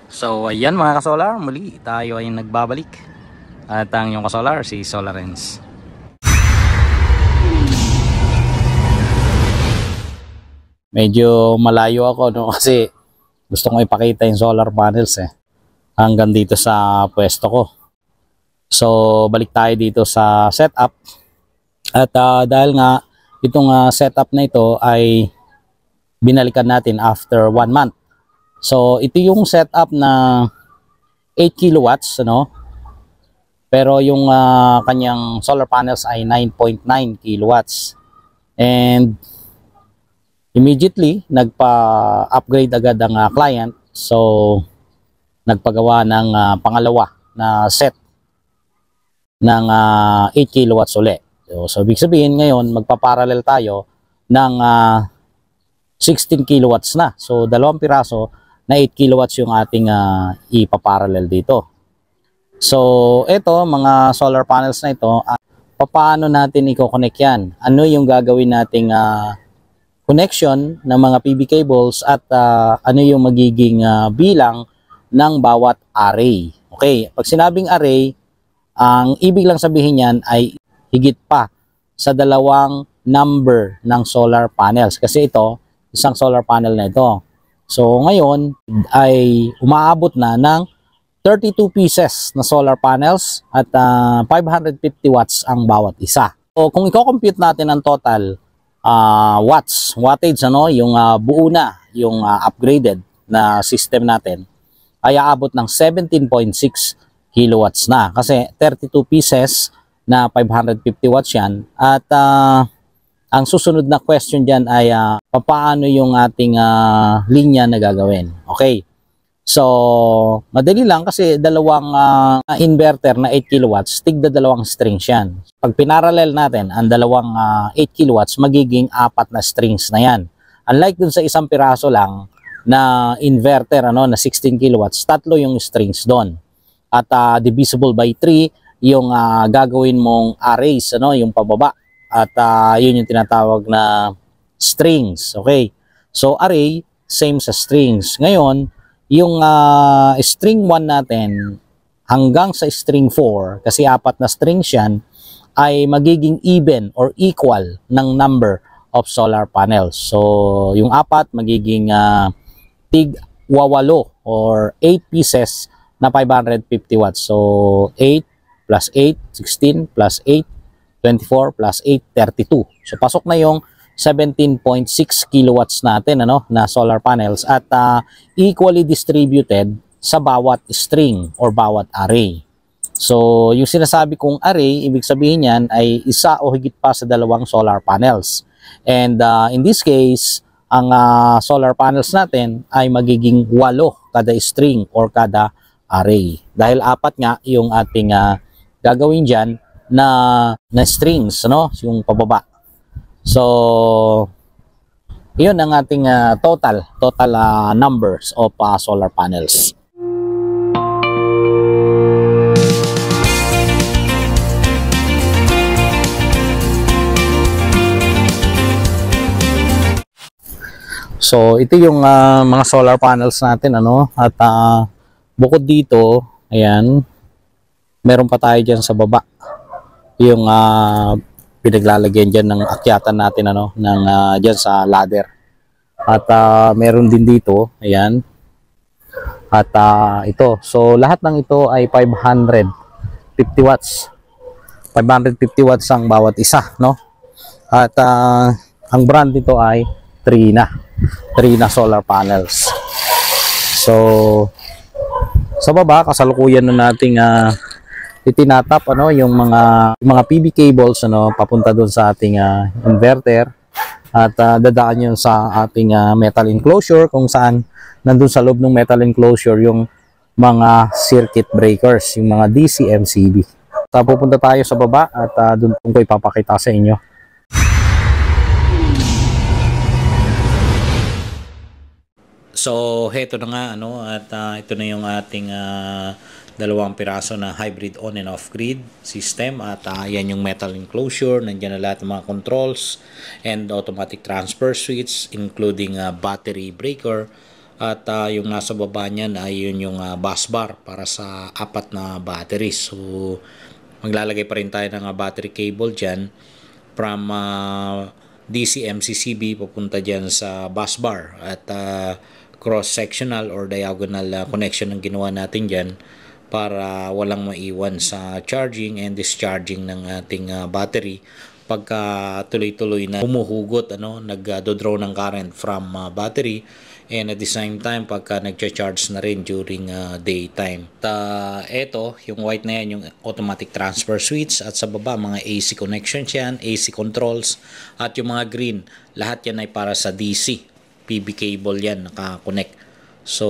So ayan mga kasolar, muli tayo ay nagbabalik. At ang yung kasolar, si Solarens. Medyo malayo ako no kasi gusto kong ipakita yung solar panels hanggang dito sa pwesto ko. So balik tayo dito sa setup. At dahil nga itong setup na ito ay binalikan natin after 1 month. So ito yung setup na 8 kilowatts ano. Pero yung kanyang solar panels ay 9.9 kilowatts. And immediately nagpa-upgrade agad ang client. So nagpagawa ng pangalawa na set ng 8 kilowatts ulit. So ibig sabihin ngayon magpa-parallel tayo ng 16 kilowatts na. So dalawang piraso na 8 kilowatts yung ating ipaparallel dito. So ito mga solar panels na ito, paano natin i-connect yan? Ano yung gagawin nating connection ng mga PV cables at ano yung magiging bilang ng bawat array? Okay, pag sinabing array, ang ibig lang sabihin yan ay higit pa sa dalawang number ng solar panels. Kasi ito, isang solar panel na ito. So ngayon ay umaabot na ng 32 pieces na solar panels at 550 watts ang bawat isa. So kung i-compute natin ang total wattage ano, yung buo na, yung upgraded na system natin ay aabot ng 17.6 kilowatts na kasi 32 pieces na 550 watts yan. At ang susunod na question dyan ay paano yung ating linya na gagawin. Okay. So, madali lang kasi dalawang inverter na 8 kilowatts, tigda dalawang strings yan. Pag pinarallel natin ang dalawang 8 kilowatts, magiging 4 na strings na yan. Unlike dun sa isang piraso lang na inverter ano, na 16 kilowatts, 3 yung strings doon. At divisible by 3 yung gagawin mong arrays, ano, yung pababa. At yun yung tinatawag na strings. Okay? So, array, same sa strings. Ngayon, yung string 1 natin hanggang sa string 4, kasi 4 na strings yan, ay magiging even or equal ng number of solar panels. So, yung 4 magiging tig-8 or 8 pieces na 550 watts. So, 8 plus 8, 16 plus 8, 24 plus 8, 32. So, pasok na yung 17.6 kilowatts natin ano, na solar panels at equally distributed sa bawat string or bawat array. So, yung sinasabi kong array, ibig sabihin yan ay isa o higit pa sa dalawang solar panels. And in this case, ang solar panels natin ay magiging 8 kada string or kada array. Dahil 4 nga yung ating gagawin dyan na strings, ano, yung pababa. So, yun ang ating total numbers of solar panels. So, ito yung mga solar panels natin, ano, at bukod dito, ayan, meron pa tayo dyan sa baba. Yung pinaglalagyan dyan ng akyatan natin ano, ng dyan sa ladder. At meron din dito, ayan. At ito, so lahat ng ito ay 550 watts. 550 watts ang bawat isa, no? At ang brand nito ay Trina solar panels. So sa baba kasalukuyan na nating itinatap ano yung mga PV cables ano papunta doon sa ating inverter at dadaan yun sa ating metal enclosure kung saan nandun sa loob ng metal enclosure yung mga circuit breakers, yung mga DC MCB. So, pupunta tayo sa baba at doon ko ipapakita sa inyo. So heto na nga ano at ito na yung ating dalawang piraso na hybrid on and off grid system at yan yung metal enclosure, nandiyan na lahat ng mga controls and automatic transfer switch including battery breaker At yung nasa baba niyan ay yun yung bus bar para sa apat na batteries. So maglalagay pa rin tayo ng battery cable dyan from DC MCCB papunta dyan sa bus bar at cross-sectional or diagonal connection ang ginawa natin dyan para walang maiwan sa charging and discharging ng ating battery pagka tuloy-tuloy na humuhugot, nagdo-draw ng current from battery, and at the same time pagka nagcha-charge na rin during daytime. At eto, yung white na yan, yung automatic transfer switch, at sa baba mga AC connections yan, AC controls, at yung mga green, lahat yan ay para sa DC. PB cable yan, naka-connect. So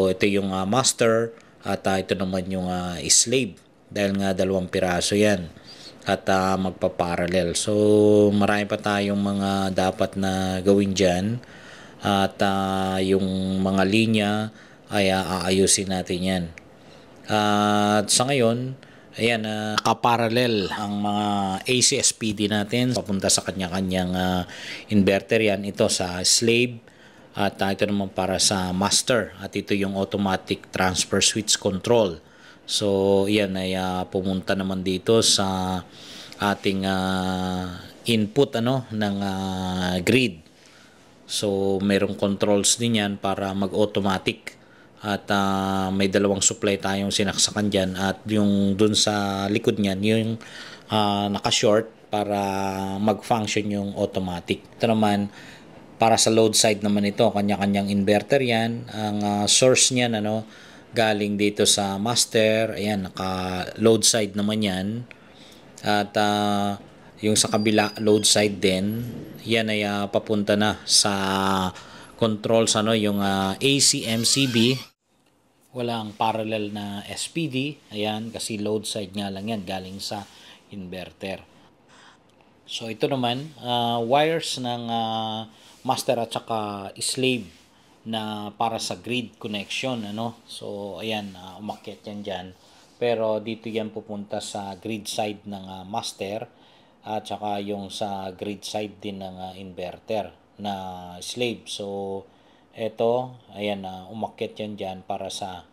ito yung master, at ito naman yung slave, dahil nga 2 piraso yan at magpa-parallel. So marami pa tayong mga dapat na gawin dyan, at yung mga linya ay aayusin natin yan. At sa ngayon, ayan, nakaparallel ang mga AC-SPD natin papunta sa kanya-kanyang inverter yan. Ito sa slave, at ito naman para sa master, at ito yung automatic transfer switch control. So yan ay pumunta naman dito sa ating input ng grid. So merong controls din yan para mag-automatic, at may 2 supply tayong sinaksakan dyan, at yung dun sa likod niyan yung naka-short para mag-function yung automatic. Ito naman para sa load side naman, ito kanya-kanyang inverter yan. Ang source niyan galing dito sa master, ayan, naka load side naman yan, at yung sa kabila load side din yan ay papunta na sa controls, yung ACMCB. Walang parallel na SPD, ayan, kasi load side nga lang yan galing sa inverter. So ito naman, wires ng master at saka slave na para sa grid connection, So ayan, umakyat yan dyan. Pero dito yan pupunta sa grid side ng master, at saka yung sa grid side din ng inverter na slave. So ito, ayan, umakyat yan dyan para sa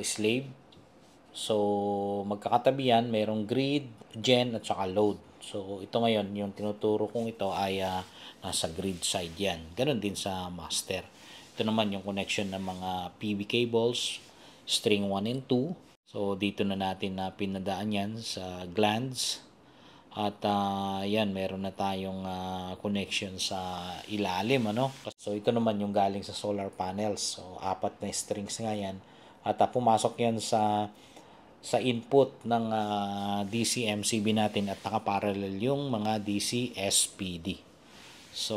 slave. So magkakatabi yan, mayroong grid, gen, at saka load. So ito ngayon, yung tinuturo kong ito ay nasa grid side yan. Ganon din sa master. Ito naman yung connection ng mga PV cables, string 1 and 2. So dito na natin pinadaan yan sa glands. At yan, meron na tayong connection sa ilalim, So ito naman yung galing sa solar panels. So 4 na strings nga yan. At pumasok yan sa input ng DC MCB natin, at nakaparallel yung mga DC SPD. So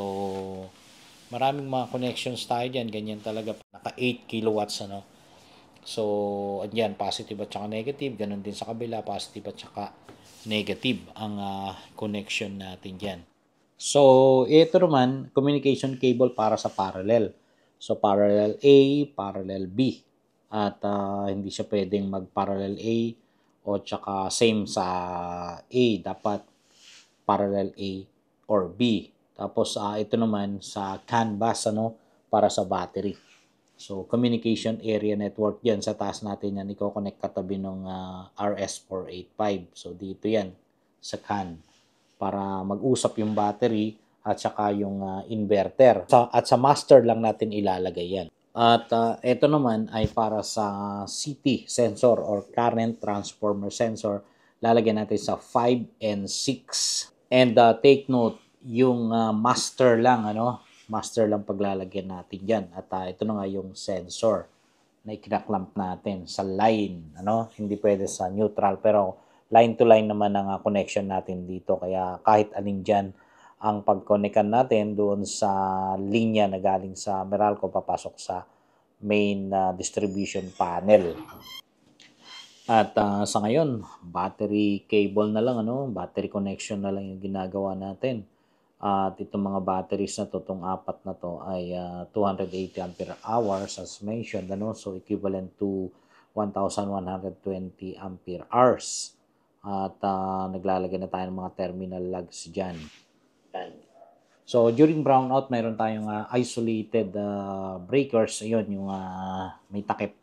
maraming mga connections tayo dyan, ganyan talaga, naka 8 kilowatts, So andyan, positive at saka negative, ganun din sa kabila, positive at saka negative ang connection natin dyan. So ito naman, communication cable para sa parallel. So parallel A, parallel B. At hindi siya pwedeng mag-parallel A o tsaka same sa A, dapat parallel A or B. Tapos ito naman sa CAN bus, para sa battery. So communication area network yan, sa taas natin yan, i-connect katabi ng RS485. So dito yan sa CAN para mag-usap yung battery at saka yung inverter. At sa master lang natin ilalagay yan. At ito naman ay para sa CT sensor or current transformer sensor. Lalagyan natin sa 5 and 6. And take note, yung master lang, master lang paglalagyan natin dyan. At ito na nga yung sensor na ikinaklamp natin sa line, Hindi pwede sa neutral, pero line to line naman ang connection natin dito. Kaya kahit alin dyan ang pag-connectan natin doon sa linya na galing sa Meralco papasok sa main distribution panel. At sa ngayon, battery cable na lang, battery connection na lang yung ginagawa natin. At itong mga batteries na to, itong 4 na to ay 280 ampere hours as mentioned, So equivalent to 1,120 ampere hours. At naglalagay na tayo ng mga terminal lugs dyan. So, during brownout, mayroon tayong isolated breakers. Ayun, yung may takip.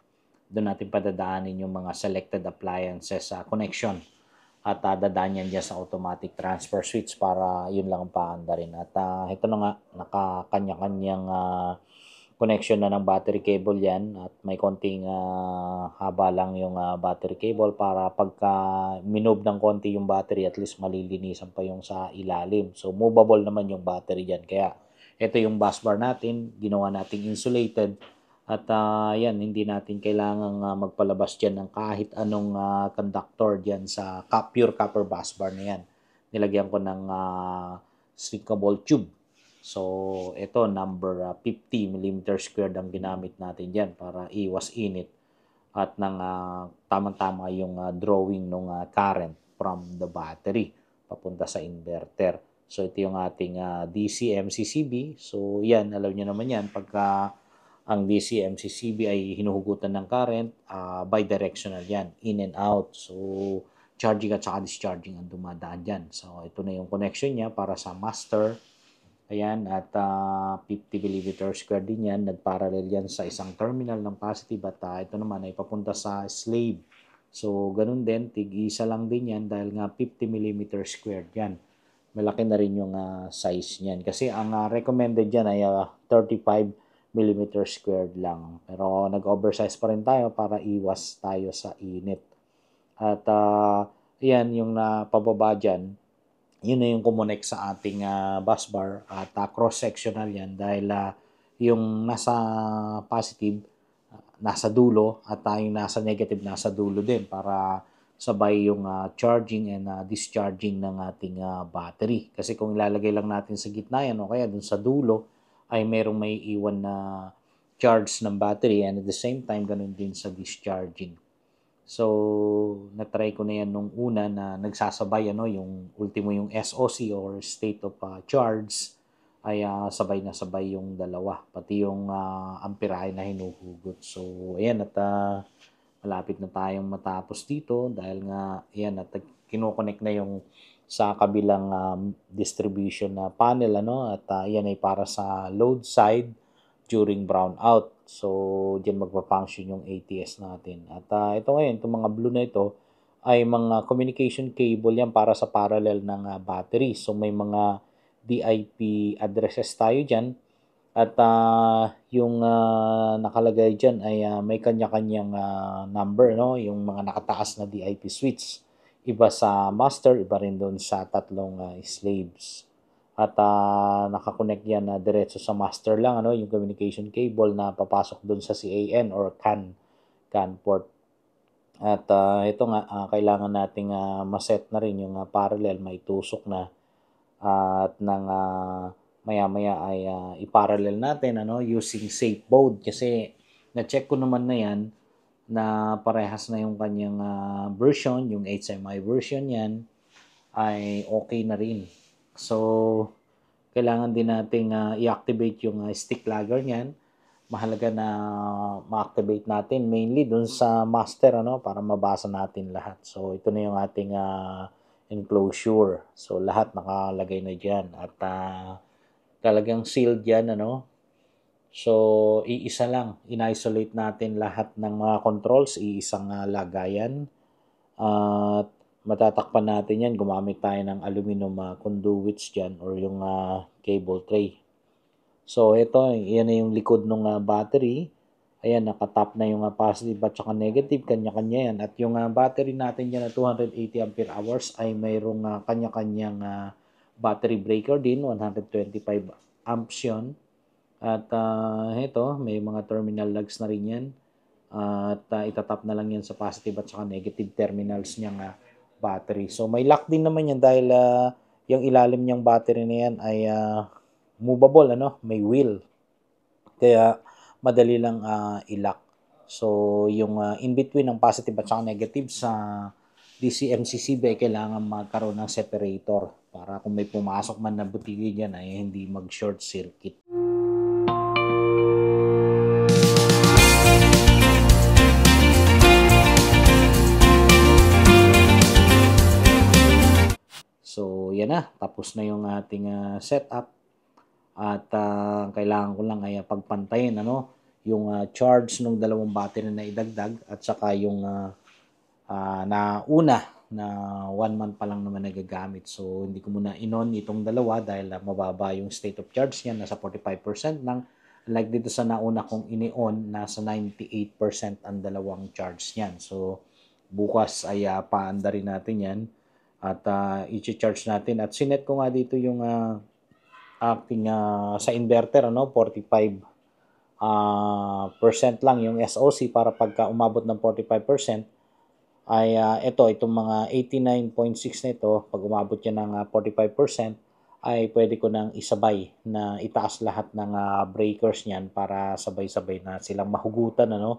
Doon natin padadaanin yung mga selected appliances connection. At dadaan yan dyan sa automatic transfer switch para yun lang ang paanda rin. At ito na nga, nakakanya-kanyang connection na ng battery cable yan at may konting haba lang yung battery cable para pagka minob ng konti yung battery at least malilinisan pa yung sa ilalim. So movable naman yung battery dyan. Kaya ito yung bus bar natin, ginawa nating insulated at yan, hindi natin kailangang magpalabas dyan ng kahit anong conductor dyan sa pure copper bus bar na yan. Nilagyan ko ng shrinkable tube. So, ito, number 50 mm squared ang ginamit natin dyan para iwas init at nang tamang-tama yung drawing ng current from the battery papunta sa inverter. So, ito yung ating DC MCCB. So, yan, alam nyo naman yan, pagka ang DC MCCB ay hinuhugutan ng current, bidirectional yan, in and out. So, charging at saka discharging ang dumadaan dyan. So, ito na yung connection niya para sa master. Ayan, at 50 mm square din yan. Nagparallel yan sa isang terminal ng positive at ito naman ay papunta sa slave. So, ganun din, tig-isa lang din yan dahil nga 50 mm squared yan. Malaki na rin yung size niyan. Kasi ang recommended yan ay 35 mm squared lang. Pero nag-oversize pa rin tayo para iwas tayo sa init. At yan, yung pababa dyan, yun na yung kumonek sa ating bus bar at cross-sectional yan dahil yung nasa positive nasa dulo at yung nasa negative nasa dulo din para sabay yung charging and discharging ng ating battery. Kasi kung ilalagay lang natin sa gitna yan o kaya dun sa dulo ay merong may iwan na charge ng battery and at the same time ganun din sa discharging. So, na-try ko na yan nung una na nagsasabay, yung ultimo yung SOC or state of charge ay sabay na sabay yung dalawa. Pati yung amperahe na hinuhugot. So, ayan at malapit na tayong matapos dito dahil nga, ayan at kinoconnect na yung sa kabilang distribution na panel, at yan ay para sa load side during brownout. So, diyan magpa-function yung ATS natin. At ito ngayon, itong mga blue na ito ay mga communication cable yan para sa parallel ng battery. So, may mga DIP addresses tayo dyan. At yung nakalagay dyan ay may kanya-kanyang number, yung mga nakataas na DIP switch. Iba sa master, iba rin doon sa tatlong slaves. At nakakonect yan diretso sa master lang, yung communication cable na papasok doon sa CAN or CAN port. At ito nga, kailangan nating maset na rin yung parallel, may tusok na at nang maya-maya ay iparallel natin using safe baud kasi na-check ko naman na yan na parehas na yung kanyang version, yung HMI version yan ay okay na rin. So, kailangan din nating i-activate yung stick lagger niyan. Mahalaga na ma-activate natin mainly dun sa master para mabasa natin lahat. So, ito na yung ating enclosure. So, lahat nakalagay na diyan at talagang sealed yan So, iisa lang. In-isolate natin lahat ng mga controls, iisang lagayan. At matatakpan natin yan. Gumamit tayo ng aluminum conduits dyan or yung cable tray. So, ito, yan na yung likod ng battery. Ayan, nakatap na yung positive at saka negative. Kanya-kanya yan. At yung battery natin dyan na 280 ampere hours ay mayroong kanya-kanyang battery breaker din. 125 amps yun. At ito, may mga terminal lugs na rin yan. At itatap na lang yan sa positive at saka negative terminals niyang battery. So, may lock din naman yan dahil yung ilalim niyang battery na yan ay movable, may wheel. Kaya, madali lang i-lock. So, yung in-between ng positive at saka negative sa DC-MCCB ay kailangan magkaroon ng separator para kung may pumasok man na butigi dyan ay hindi mag-short circuit. So, yan na. Tapos na yung ating setup. At kailangan ko lang ay pagpantayin ano, yung charge ng dalawang battery na idagdag at saka yung nauna na 1 month pa lang naman nagagamit. So, hindi ko muna inon itong dalawa dahil mababa yung state of charge niya, nasa 45% lang. Like dito sa nauna kong ini-on, nasa 98% ang dalawang charge niyan. So, bukas ay paanda rin natin yan at i-charge natin. At sinet ko nga dito yung aking sa inverter, ano, 45 percent lang yung SOC para pagka umabot ng 45%, ay itong mga 89.6 na ito, pag umabot yan ng 45%, ay pwede ko nang isabay na itaas lahat ng breakers niyan para sabay-sabay na silang mahugutan. Ano?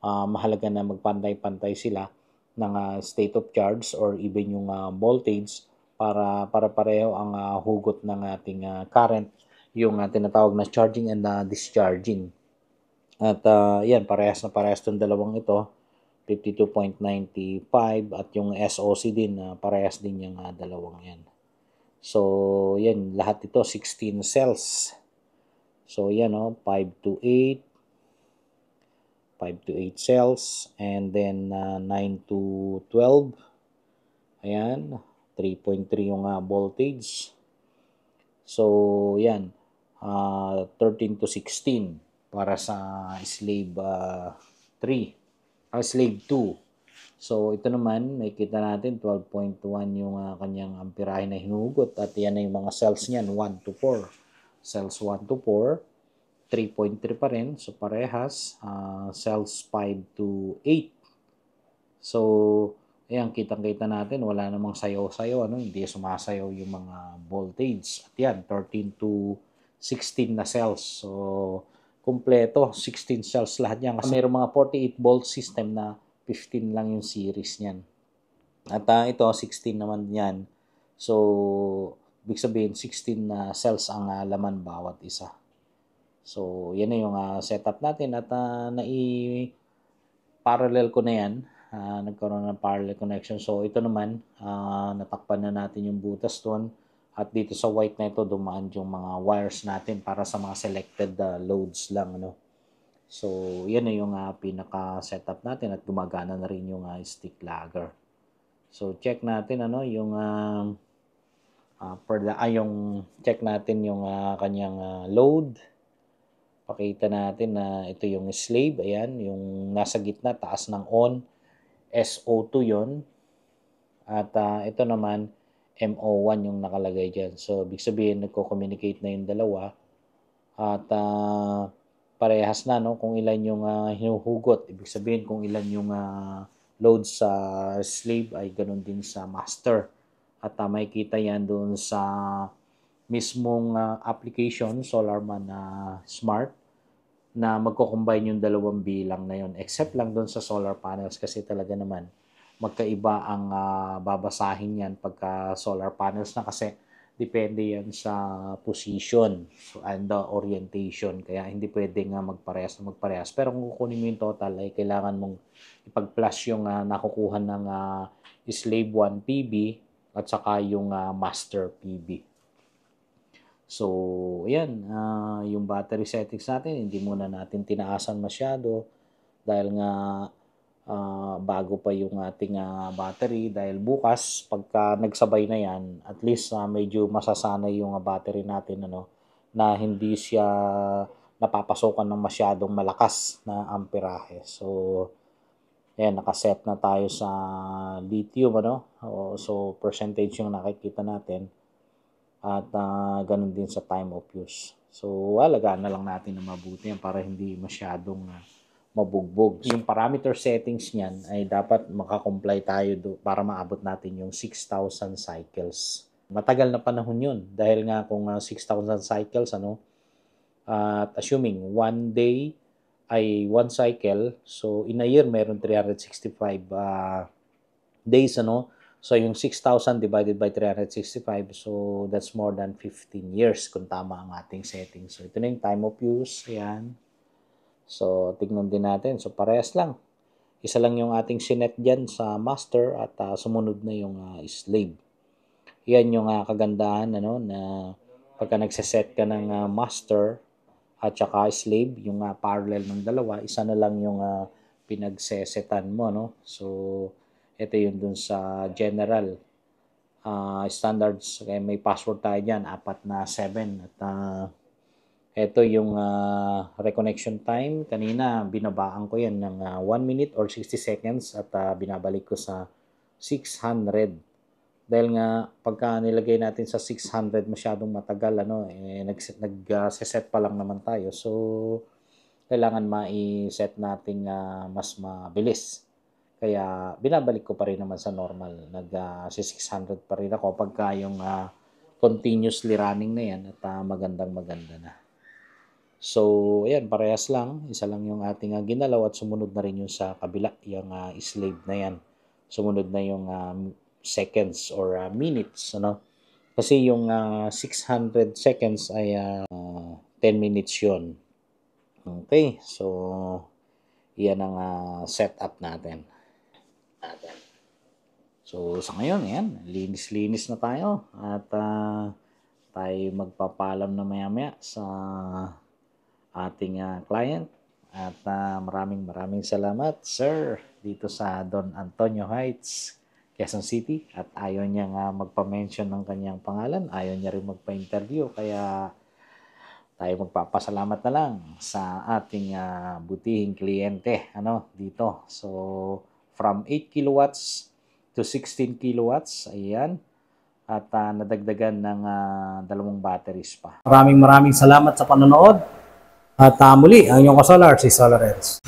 Mahalaga na magpantay-pantay sila ng state of charge or even yung voltage para pareho ang hugot ng ating current, yung tinatawag na charging and discharging. At yan, parehas na parehas itong dalawang ito. 52.95 at yung SOC din parehas din yung dalawang yan. So yan, lahat ito 16 cells. So yan 5 to 8 cells, and then 9 to 12. Ayan, 3.3 yung voltage. So yan, 13 to 16 para sa slave 3. Slave 2. So, ito naman, makikita natin 12.1 yung kanyang amperahe na hinugot at yan na yung mga cells niyan, 1 to 4. Cells 1 to 4, 3.3 pa rin, so parehas. Cells 5 to 8. So, ayan, kitang-kita natin, wala namang sayaw-sayaw, ano? Hindi sumasayaw yung mga voltage. At yan, 13 to 16 na cells. So, kumpleto, 16 cells lahat yan. Kasi mayroong mga 48 volt system na 15 lang yung series niyan. At ito, 16 naman yan. So, ibig sabihin, 16 na cells ang laman bawat isa. So, yan na yung setup natin. At nai-parallel ko na yan. Nagkaroon ng parallel connection. So, ito naman, natakpan na natin yung butas doon. At dito sa white na ito, dumaan yung mga wires natin para sa mga selected loads lang. Ano? So, yan na yung pinaka-setup natin at gumagana na rin yung stick lagger. So, check natin yung yung check natin yung kanyang load. Pakita natin na ito yung slave. Ayan, yung nasa gitna, taas ng on. SO2 yon. At ito naman, MO1 yung nakalagay dyan. So, ibig sabihin, nagko-communicate na yung dalawa. At parehas na, no? Kung ilan yung hinuhugot. Ibig sabihin, kung ilan yung load sa slave, ay ganun din sa master. At makikita yan doon sa mismong application, SolarMan Smart, na magko-combine yung dalawang bilang na yun. Except lang doon sa solar panels kasi talaga naman, magkaiba ang babasahin yan pagka solar panels na kasi depende yan sa position and the orientation. Kaya hindi pwedeng magparehas. Pero kung kukunin mo yung total, ay kailangan mong ipag-plus yung nakukuha ng slave 1 PB at saka yung master PB. So, ayan, yung battery settings natin, hindi muna natin tinaasan masyado dahil nga bago pa yung ating battery, dahil bukas pagka nagsabay na yan, at least medyo masasanay yung battery natin na hindi siya napapasokan ng masyadong malakas na amperahe. So ayan, nakaset na tayo sa lithium so percentage yung nakikita natin at ganun din sa time of use. So alagaan na lang natin na mabuti yan para hindi masyadong mabugbog. Yung parameter settings niyan ay dapat makakomply tayo para maabot natin yung 6,000 cycles. Matagal na panahon yun dahil nga kung 6,000 cycles at assuming one day ay one cycle, so in a year meron 365 days so yung 6,000 divided by 365, so that's more than 15 years kung tama ang ating settings. So ito na yung time of use, ayan. So, tignan din natin. So, parehas lang. Isa lang yung ating sinet dyan sa master at sumunod na yung slave. Yan yung kagandahan na pagka nagseset ka ng master at saka slave, yung parallel ng dalawa, isa na lang yung pinagsesetan mo, no? So, ito yun dun sa general standards. Kaya may password tayo dyan, 4 na 7. At ito yung reconnection time. Kanina, binabaan ko yan ng 1 minute or 60 seconds at binabalik ko sa 600. Dahil nga, pagka nilagay natin sa 600, masyadong matagal, nag-set pa lang naman tayo. So, kailangan ma-set natin mas mabilis. Kaya, binabalik ko pa rin naman sa normal. Nag-600 pa rin ako pagka yung continuously running na yan at magandang-maganda na. So, ayan, parehas lang. Isa lang yung ating ginalaw at sumunod na rin yung sa kabila, yung slave na yan. Sumunod na yung seconds or minutes, ano? Kasi yung 600 seconds ay 10 minutes yun. Okay, so yan ang setup natin. So, sa ngayon, ayan, linis-linis na tayo at tayo magpapalam na maya-maya sa ating client at maraming salamat, sir, dito sa Don Antonio Heights, Quezon City, at ayaw niya magpa-mention ng kanyang pangalan, ayaw niya rin magpa-interview, kaya tayo magpapasalamat na lang sa ating butihing kliyente dito. So, from 8 kilowatts to 16 kilowatts, ayan, at nadagdagan ng 2 batteries pa. Maraming salamat sa panonood. At muli, ang inyong kasolar, si Solar Eds.